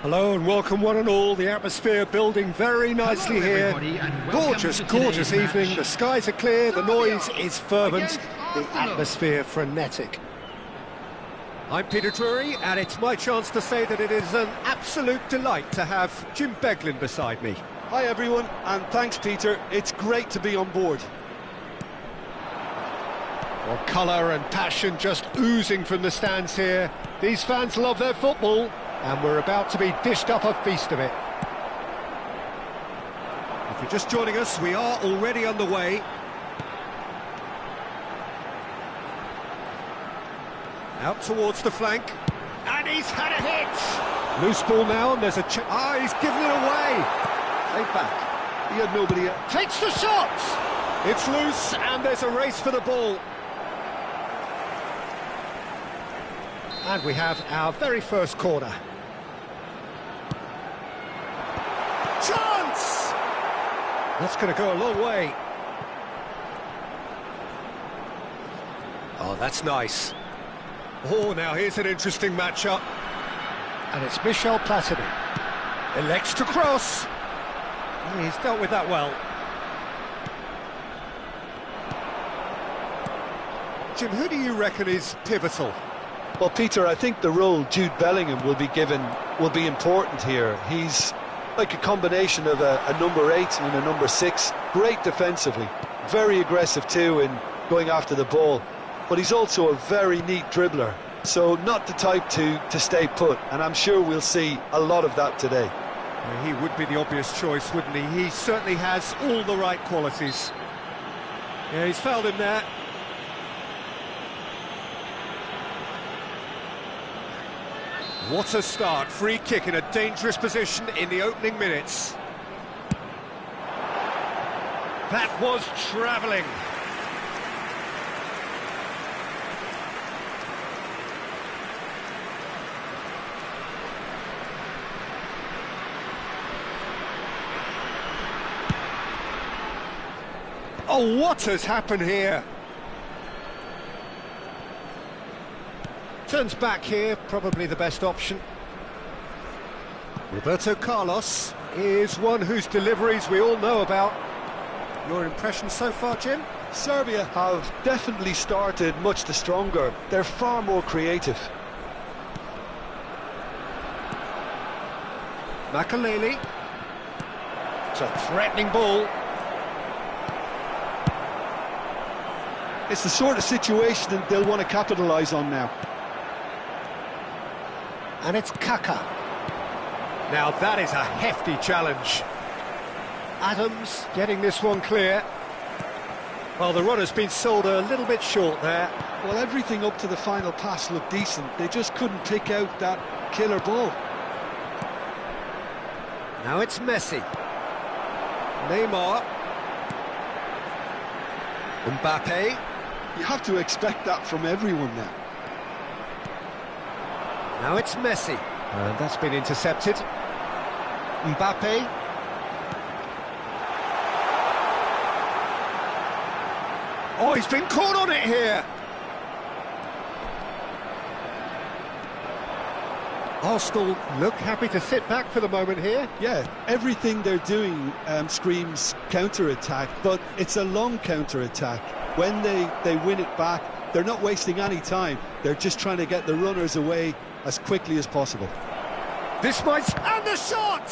Hello and welcome one and all. The atmosphere building very nicely here. Gorgeous, gorgeous evening. The skies are clear, the noise is fervent, the atmosphere frenetic. I'm Peter Drury, and it's my chance to say that it is an absolute delight to have Jim Beglin beside me. Hi everyone, and thanks Peter. It's great to be on board. Well, colour and passion just oozing from the stands here. These fans love their football, and we're about to be dished up a feast of it. If you're just joining us, we are already underway. Out towards the flank, and he's had a hit! Loose ball now, and there's a he's given it away! Played back. He had nobody else. Takes the shot! It's loose, and there's a race for the ball. And we have our very first corner. Chance! That's going to go a long way. Oh, that's nice. Oh, now here's an interesting matchup. And it's Michel Platini. Elects to cross. Oh, he's dealt with that well. Jim, who do you reckon is pivotal? Well, Peter, I think the role Jude Bellingham will be given will be important here. He's like a combination of a number 8 and a number 6. Great defensively, very aggressive too in going after the ball. But he's also a very neat dribbler, so not the type to stay put, and I'm sure we'll see a lot of that today. He would be the obvious choice, wouldn't he? He certainly has all the right qualities. Yeah, he's fouled him there. What a start, free kick in a dangerous position in the opening minutes. That was travelling. Oh, what has happened here? Turns back here, probably the best option. Roberto Carlos is one whose deliveries we all know about. Your impression so far, Jim? Serbia have definitely started much the stronger. They're far more creative. Makaleli. It's a threatening ball. It's the sort of situation that they'll want to capitalise on now. And it's Kaka. Now that is a hefty challenge. Adams getting this one clear. Well, the runner's been sold a little bit short there. Well, everything up to the final pass looked decent. They just couldn't pick out that killer ball. Now it's Messi. Neymar. Mbappe. You have to expect that from everyone now. Now it's Messi. And that's been intercepted. Mbappe. Oh, he's been caught on it here. Arsenal look happy to sit back for the moment here. Yeah, everything they're doing screams counter-attack, but it's a long counter-attack. When they win it back, they're not wasting any time. They're just trying to get the runners away as quickly as possible. This might... and the shot!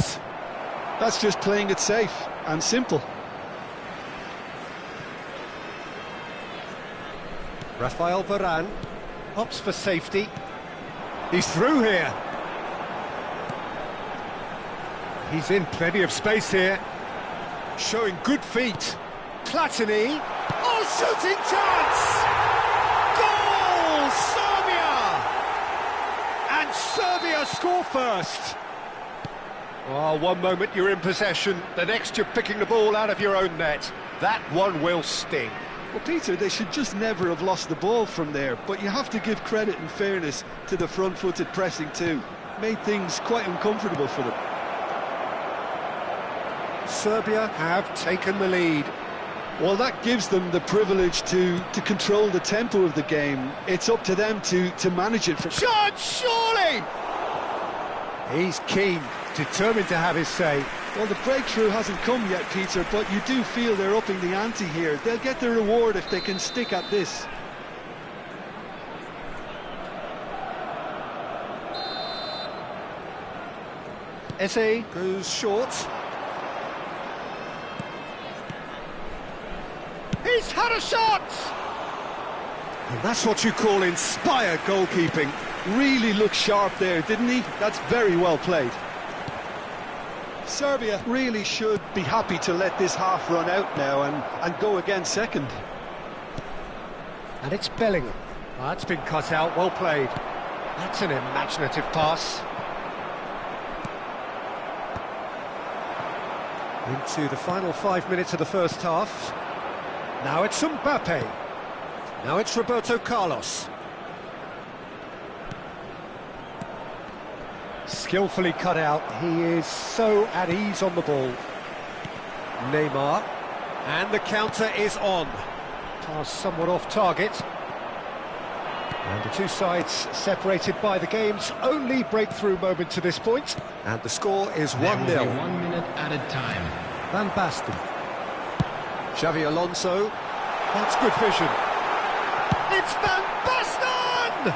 That's just playing it safe and simple. Rafael Varane opts for safety. He's through here. He's in plenty of space here. Showing good feet. Platini. Oh, shooting chance! Goal! Serbia! And Serbia score first. Oh, one moment you're in possession, the next you're picking the ball out of your own net. That one will sting. Well, Peter, they should just never have lost the ball from there, but you have to give credit and fairness to the front-footed pressing too. Made things quite uncomfortable for them. Serbia have taken the lead. Well, that gives them the privilege to control the tempo of the game. It's up to them to manage it. Shot, surely! He's keen, determined to have his say. Well, the breakthrough hasn't come yet, Peter, but you do feel they're upping the ante here. They'll get the reward if they can stick at this. Eze goes short. He's had a shot! And that's what you call inspired goalkeeping. Really looked sharp there, didn't he? That's very well played. Serbia really should be happy to let this half run out now and go again second. And it's Bellingham. Oh, that's been cut out, well played. That's an imaginative pass. Into the final 5 minutes of the first half. Now it's Mbappe. Now it's Roberto Carlos. Skillfully cut out. He is so at ease on the ball. Neymar. And the counter is on. Pass somewhat off target. And the two sides separated by the game's only breakthrough moment to this point. And the score is 1-0. 1 minute added time. Van Basten. Xavi Alonso. That's good vision. It's Van Basten!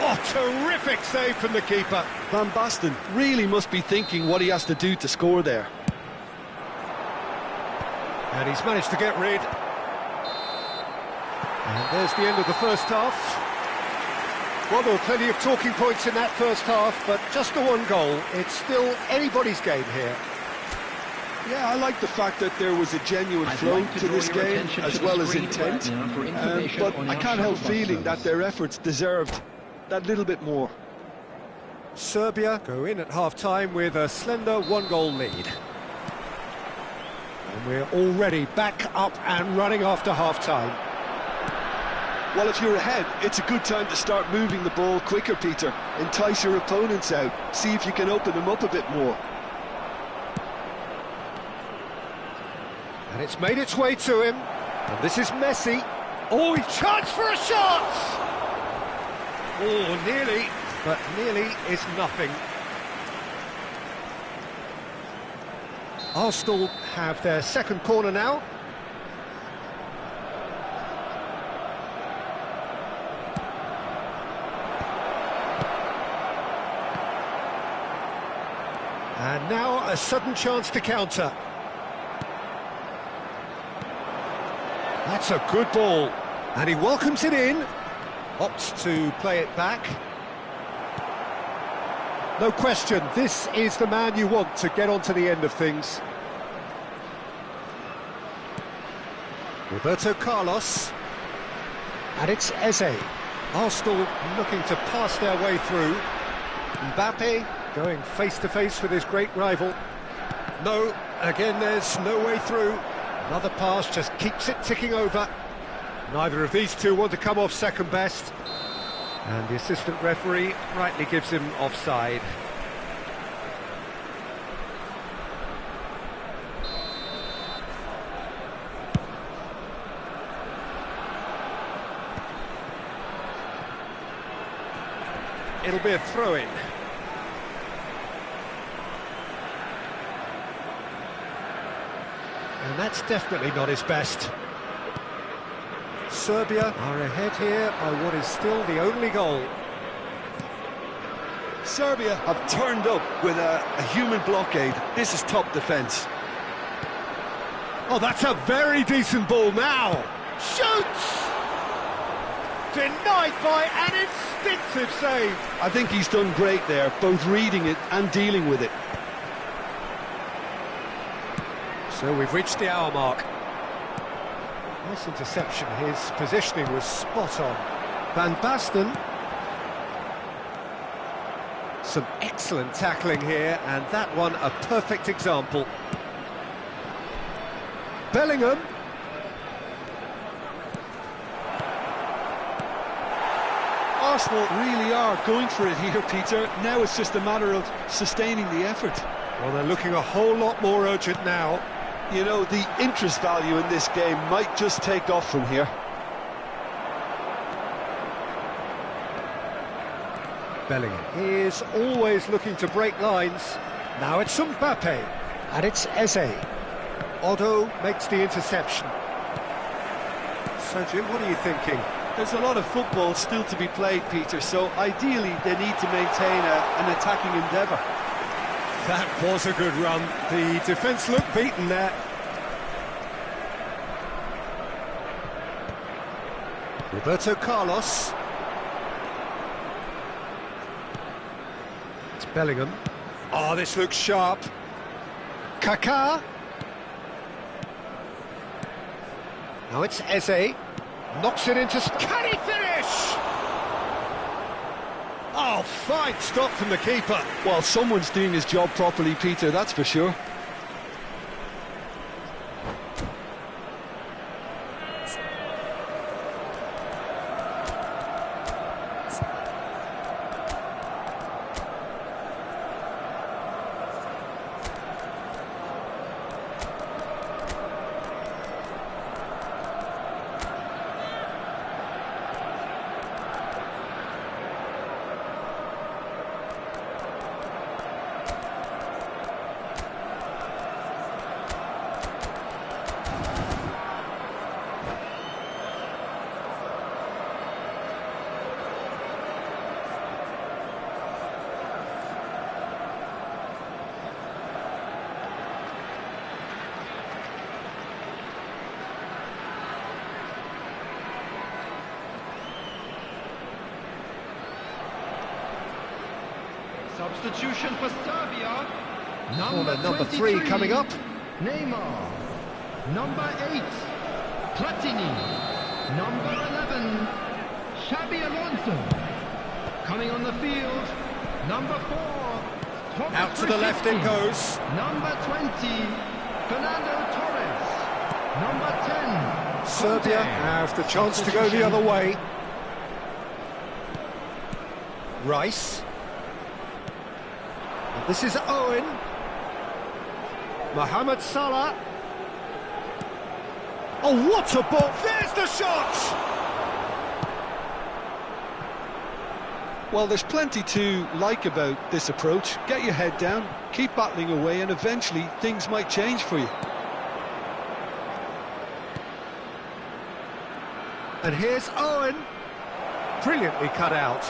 Oh, terrific save from the keeper. Van Basten really must be thinking what he has to do to score there. And he's managed to get rid. And there's the end of the first half. Well, there were plenty of talking points in that first half, but just the one goal. It's still anybody's game here. Yeah, I like the fact that there was a genuine flow to this game, as well as intent. But I can't help feeling that their efforts deserved that little bit more. Serbia go in at half-time with a slender one-goal lead. And we're already back up and running after half-time. Well, if you're ahead, it's a good time to start moving the ball quicker, Peter. Entice your opponents out. See if you can open them up a bit more. And it's made its way to him. And this is Messi. Oh, he charged for a shot! Oh, nearly, but nearly is nothing. Arsenal have their second corner now. And now a sudden chance to counter. That's a good ball. And he welcomes it in. Opts to play it back. No question, this is the man you want to get onto the end of things. Roberto Carlos. And it's Eze. Arsenal looking to pass their way through. Mbappe going face-to-face with his great rival. No, again there's no way through. Another pass just keeps it ticking over. Neither of these two want to come off second best. And the assistant referee rightly gives him offside. It'll be a throw-in. And that's definitely not his best. Serbia are ahead here by what is still the only goal. Serbia have turned up with a human blockade. This is top defence. Oh, that's a very decent ball now. Shoots! Denied by an instinctive save. I think he's done great there, both reading it and dealing with it. So we've reached the hour mark. Nice interception, his positioning was spot on. Van Basten. Some excellent tackling here, and that one a perfect example. Bellingham. Arsenal really are going for it here, Peter. Now it's just a matter of sustaining the effort. Well, they're looking a whole lot more urgent now. You know, the interest value in this game might just take off from here. Bellingham. He is always looking to break lines. Now it's Mbappe, and it's Eze. Otto makes the interception. So, Jim, what are you thinking? There's a lot of football still to be played, Peter, so ideally they need to maintain an attacking endeavour. That was a good run. The defence looked beaten there. Roberto Carlos. It's Bellingham. Oh, this looks sharp. Kaká. Now it's Eze. Knocks it into... Can he finish? Oh, fine stop from the keeper. Well, someone's doing his job properly, Peter, that's for sure. Substitution for Serbia. Number 3 coming up. Neymar. Number 8, Platini. Number 11, Xabi Alonso. Coming on the field, number 4, Thomas Out to the left it goes. Number 20, Fernando Torres. Number 10, Serbia Conte. have the chance to go the other way. Rice. This is Owen. Mohamed Salah. Oh, what a ball! There's the shot! Well, there's plenty to like about this approach. Get your head down, keep battling away, and eventually things might change for you. And here's Owen. Brilliantly cut out.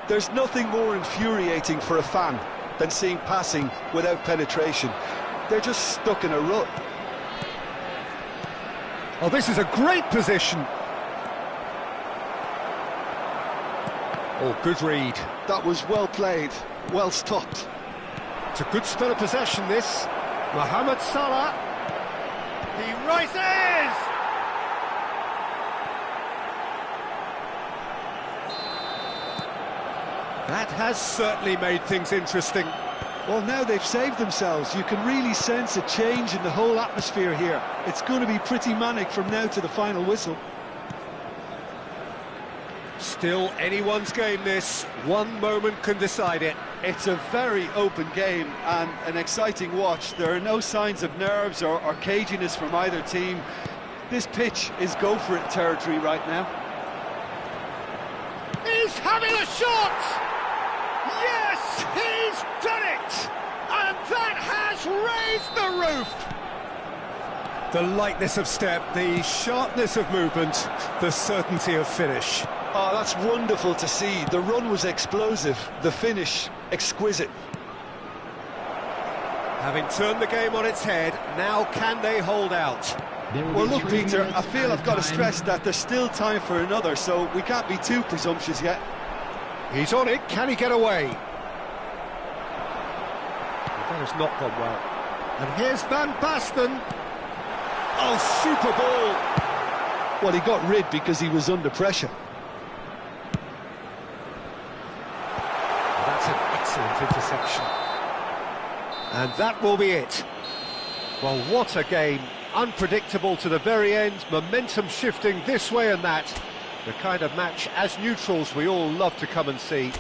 There's nothing more infuriating for a fan than seeing passing without penetration. They're just stuck in a rut. Oh, this is a great position. Oh, good read. That was well played, well stopped. It's a good spell of possession, this. Mohamed Salah. He rises! That has certainly made things interesting. Well, now they've saved themselves. You can really sense a change in the whole atmosphere here. It's going to be pretty manic from now to the final whistle. Still anyone's game, this. One moment can decide it. It's a very open game and an exciting watch. There are no signs of nerves or caginess from either team. This pitch is go-for-it territory right now. He's having a shot! Yes, he's done it! And that has raised the roof! The lightness of step, the sharpness of movement, the certainty of finish. Oh, that's wonderful to see. The run was explosive, the finish exquisite. Having turned the game on its head, now can they hold out? Well, look, Peter, I feel I've got to stress that there's still time for another, so we can't be too presumptuous yet. He's on it, can he get away? That has not gone well. And here's Van Basten. Oh, super ball! Well, he got rid because he was under pressure. That's an excellent interception. And that will be it. Well, what a game. Unpredictable to the very end, momentum shifting this way and that. The kind of match, as neutrals, we all love to come and see.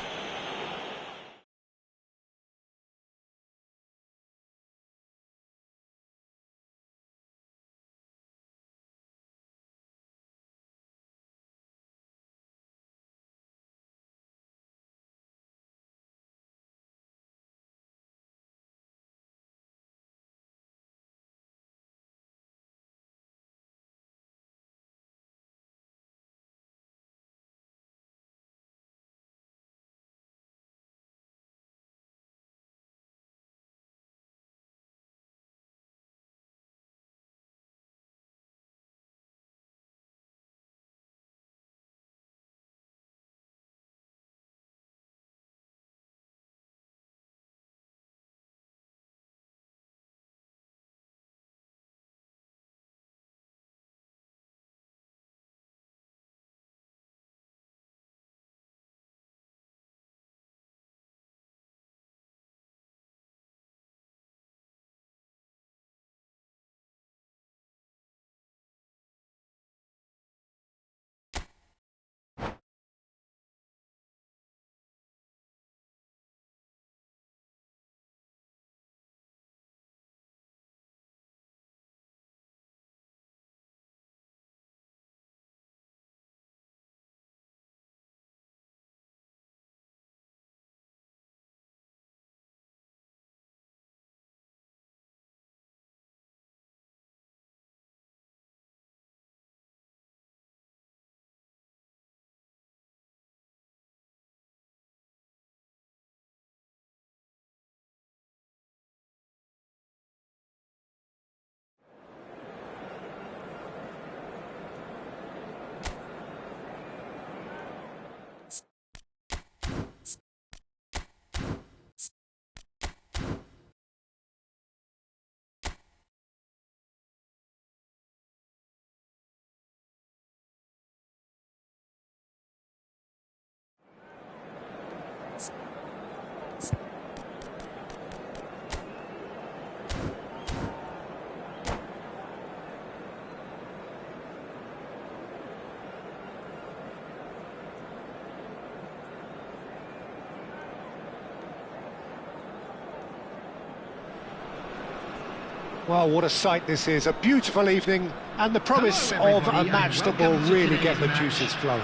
Well, what a sight this is. A beautiful evening and the promise of a match that will really get the juices flowing.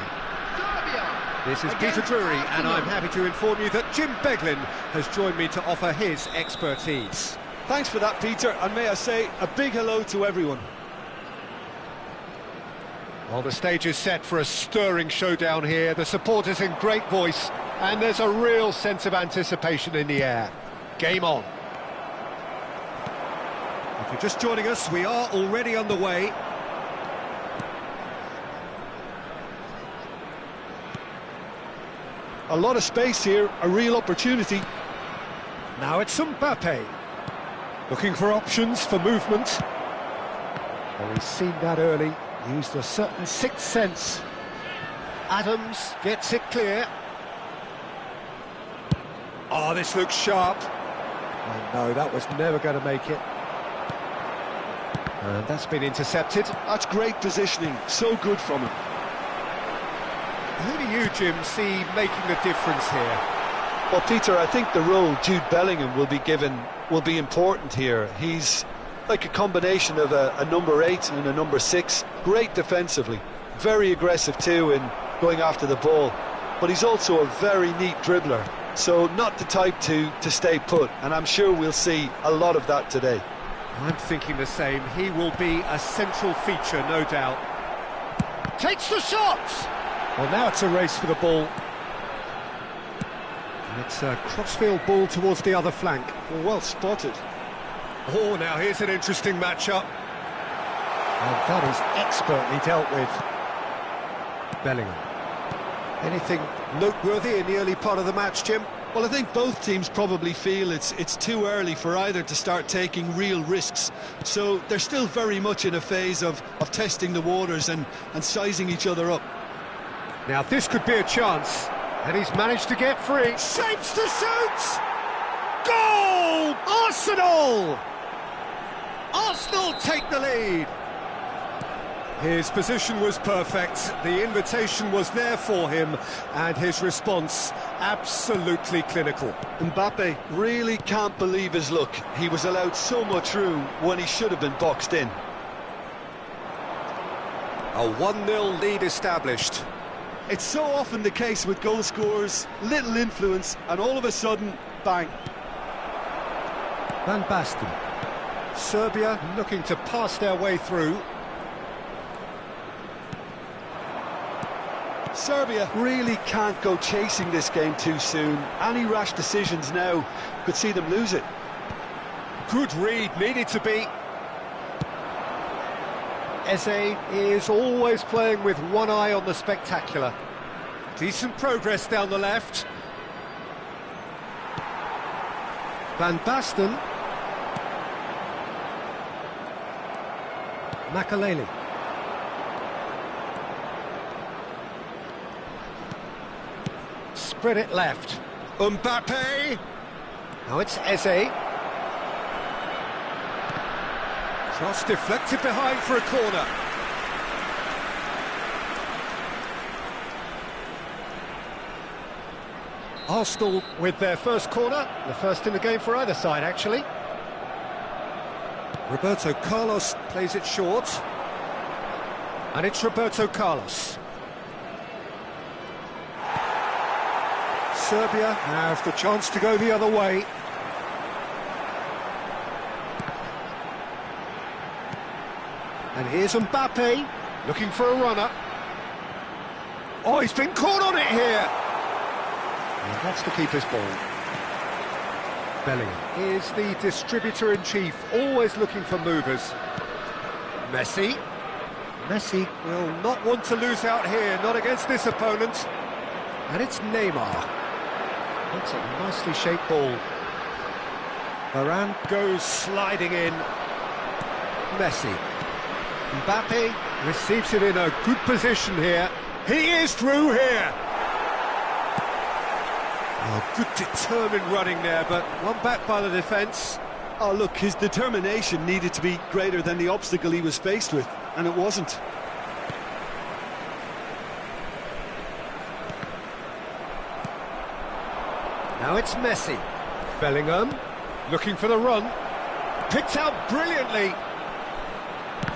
This is Peter Drury, and I'm happy to inform you that Jim Beglin has joined me to offer his expertise. Thanks for that, Peter, and may I say a big hello to everyone. Well, the stage is set for a stirring showdown here. The supporters in great voice, and there's a real sense of anticipation in the air. Game on. If you're just joining us, we are already underway. A lot of space here, a real opportunity. Now it's Mbappe. Looking for options for movement. Well, he's seen that early. Used a certain sixth sense. Adams gets it clear. Oh, this looks sharp. Oh no, that was never going to make it. And that's been intercepted. That's great positioning, so good from him. Who do you, Jim, see making the difference here? Well, Peter, I think the role Jude Bellingham will be given will be important here. He's like a combination of a number 8 and a number 6. Great defensively, very aggressive too in going after the ball. But he's also a very neat dribbler, so not the type to stay put. And I'm sure we'll see a lot of that today. I'm thinking the same. He will be a central feature, no doubt. Takes the shot! Well, now it's a race for the ball. It's a crossfield ball towards the other flank. Well spotted. Oh, now here's an interesting matchup. And that is expertly dealt with. Bellingham. Anything noteworthy in the early part of the match, Jim? Well, I think both teams probably feel it's too early for either to start taking real risks. So they're still very much in a phase of testing the waters and sizing each other up. Now this could be a chance, and he's managed to get free. Shapes to shoot! Goal! Arsenal! Arsenal take the lead. His position was perfect, the invitation was there for him, and his response absolutely clinical. Mbappe really can't believe his luck. He was allowed so much room when he should have been boxed in. A 1-0 lead established. It's so often the case with goal scorers, little influence, and all of a sudden, bang. Van Basten. Serbia looking to pass their way through. Serbia really can't go chasing this game too soon. Any rash decisions now could see them lose it. Good read, needed to be. Eze is always playing with one eye on the spectacular. Decent progress down the left. Van Basten. Makaleli. Spread it left. Mbappe. Now it's Eze. Cross deflected behind for a corner. Arsenal with their first corner, the first in the game for either side, actually. Roberto Carlos plays it short. And it's Roberto Carlos. Serbia have the chance to go the other way. And here's Mbappe, looking for a runner. Oh, he's been caught on it here! And that's the keeper's ball. Bellingham is the distributor-in-chief, always looking for movers. Messi. Messi will not want to lose out here, not against this opponent. And it's Neymar. That's a nicely shaped ball. Varane goes sliding in. Messi. Mbappe receives it in a good position here. He is through here. Oh, good determined running there, but one back by the defence. Oh, look, his determination needed to be greater than the obstacle he was faced with, and it wasn't. Now it's Messi. Bellingham looking for the run. Picked out brilliantly.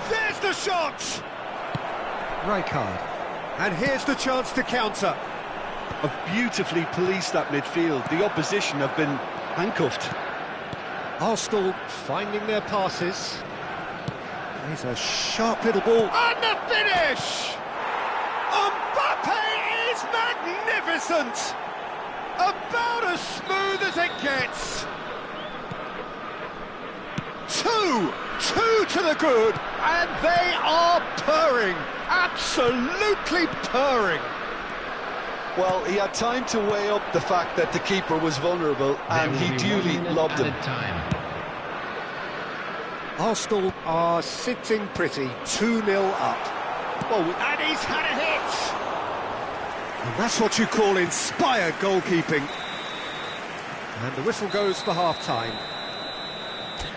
There's the shot! Rijkaard. And here's the chance to counter. Have beautifully policed that midfield. The opposition have been handcuffed. Arsenal finding their passes. Here's a sharp little ball. And the finish! Mbappe is magnificent! About as smooth as it gets. Two to the good, and they are purring. Absolutely purring. Well, he had time to weigh up the fact that the keeper was vulnerable, and he duly lobbed him. Arsenal are sitting pretty, 2-0 up. Oh, and he's had a hit! And that's what you call inspired goalkeeping. And the whistle goes for half-time.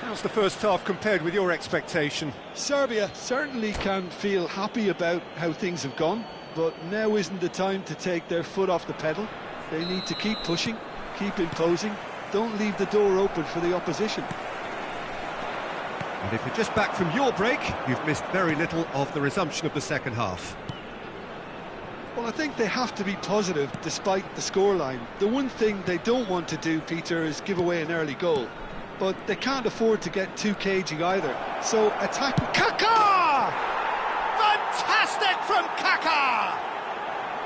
How's the first half compared with your expectation? Serbia certainly can feel happy about how things have gone, but now isn't the time to take their foot off the pedal. They need to keep pushing, keep imposing, don't leave the door open for the opposition. And if you're just back from your break, you've missed very little of the resumption of the second half. Well, I think they have to be positive despite the scoreline. The one thing they don't want to do, Peter, is give away an early goal. But they can't afford to get too cagey either. So attack... Kaká! Fantastic from Kaká!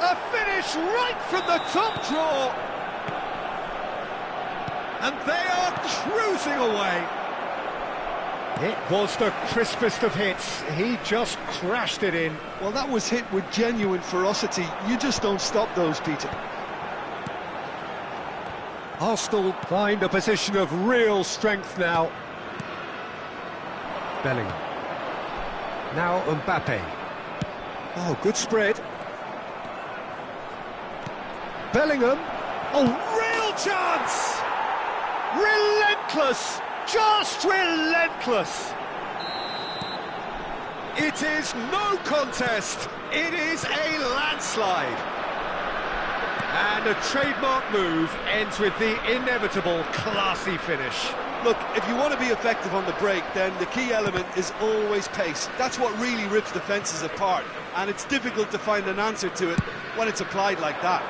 A finish right from the top draw. And they are cruising away. It was the crispest of hits. He just crashed it in. Well, that was hit with genuine ferocity. You just don't stop those, Peter. Arsenal find a position of real strength now. Bellingham. Now Mbappe. Oh, good spread. Bellingham. Oh, real chance! Relentless! Just relentless! It is no contest. It is a landslide. And a trademark move ends with the inevitable classy finish. Look, if you want to be effective on the break, then the key element is always pace. That's what really rips defences apart, and it's difficult to find an answer to it when it's applied like that.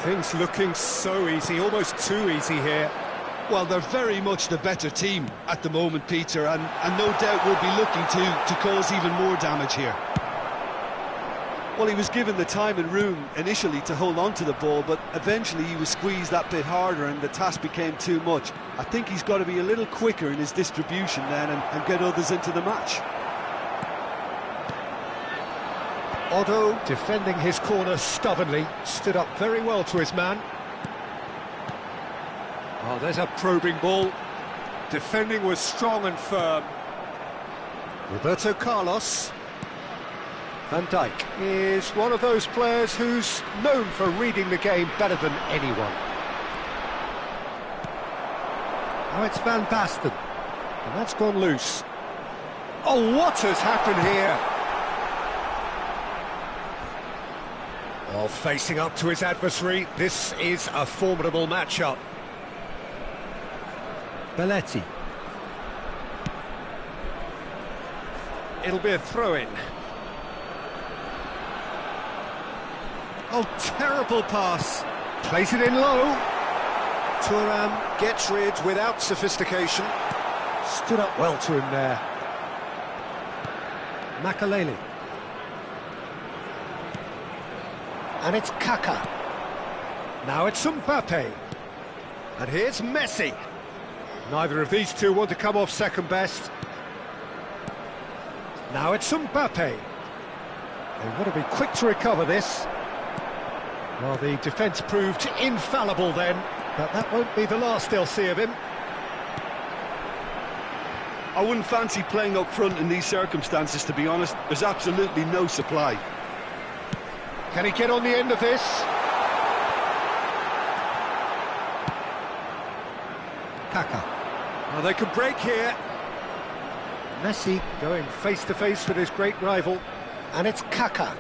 Things looking so easy, almost too easy here. Well, they're very much the better team at the moment, Peter, and no doubt will be looking to cause even more damage here. Well, he was given the time and room initially to hold on to the ball, but eventually he was squeezed that bit harder and the task became too much. I think he's got to be a little quicker in his distribution then and get others into the match. Otto, defending his corner stubbornly, stood up very well to his man. Oh, there's a probing ball. Defending was strong and firm. Roberto Carlos. Van Dijk is one of those players who's known for reading the game better than anyone. Now it's Van Basten, and that's gone loose. Oh, what has happened here? Well, facing up to his adversary, this is a formidable matchup. Belletti. It'll be a throw-in. Oh, terrible pass. Plays it in low. Thuram gets rid without sophistication. Stood up well to him there. Makaleli. And it's Kaká. Now it's Mbappe. And here's Messi. Neither of these two want to come off second best. Now it's Mbappe. They want to be quick to recover this. Well, the defence proved infallible then, but that won't be the last they'll see of him. I wouldn't fancy playing up front in these circumstances, to be honest. There's absolutely no supply. Can he get on the end of this? Kaká. Well, they can break here. Messi going face-to-face with his great rival, and it's Kaká.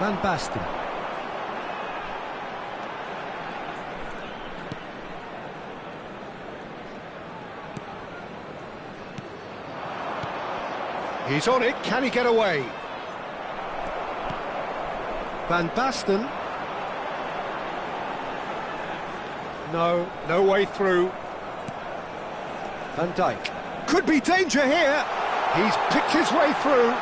Van Basten. He's on it, can he get away? Van Basten. No way through. Van Dijk. Could be danger here. He's picked his way through.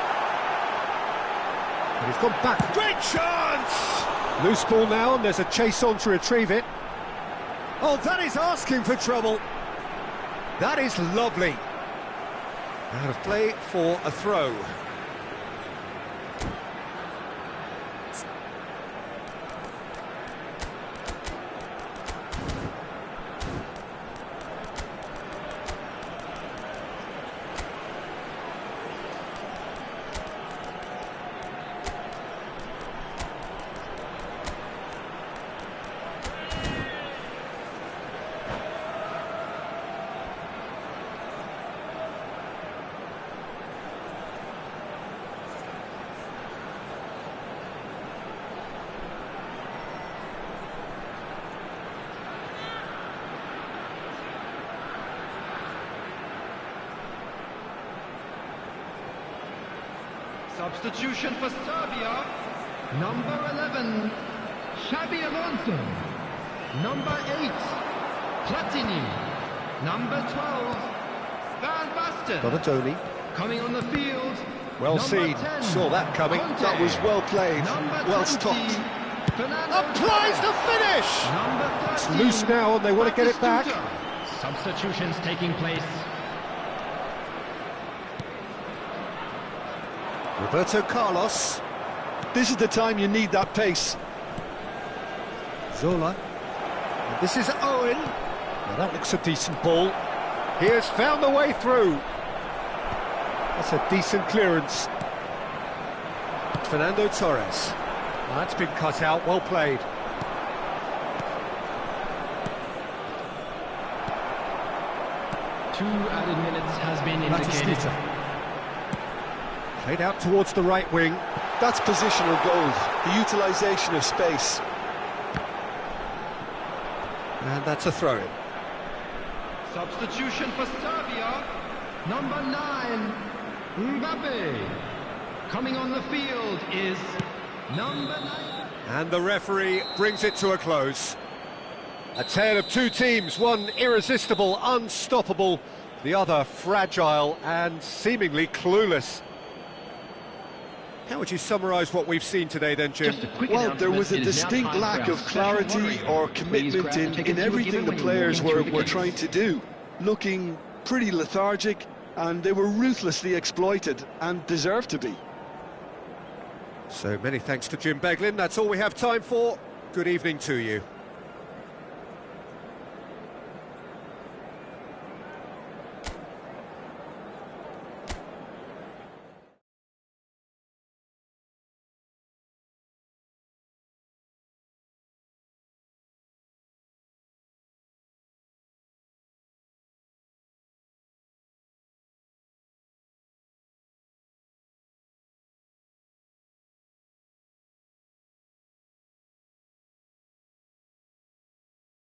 But he's gone back. Great chance! Loose ball now, and there's a chase on to retrieve it. Oh, that is asking for trouble. That is lovely. Out of play for a throw. Substitution for Serbia, number 11, Xabi Alonso. Number 8, Platini. Number 12, Van Basten. Donatoni. Coming on the field, Well number seen, 10, saw that coming. Conte. That was well played, Number well 20, stopped. Fernando Applies the Torres. finish! Number It's 13, loose now and they want to get it back. Batistuta. Substitutions taking place. Roberto Carlos. This is the time you need that pace. Zola. And this is Owen. Now that looks a decent ball. He has found the way through. That's a decent clearance. Fernando Torres. Well, that's been cut out, well played. Two added minutes has been indicated. Batistita. Played out towards the right wing. That's positional gold, the utilisation of space. And that's a throw-in. Substitution for Serbia, number 9, Mbappe. Coming on the field is number 9. And the referee brings it to a close. A tale of two teams, one irresistible, unstoppable, the other fragile and seemingly clueless. How would you summarise what we've seen today then, Jim? Well, there was a distinct lack of clarity or commitment in everything the players were trying to do. Looking pretty lethargic, and they were ruthlessly exploited and deserved to be. So many thanks to Jim Beglin. That's all we have time for. Good evening to you.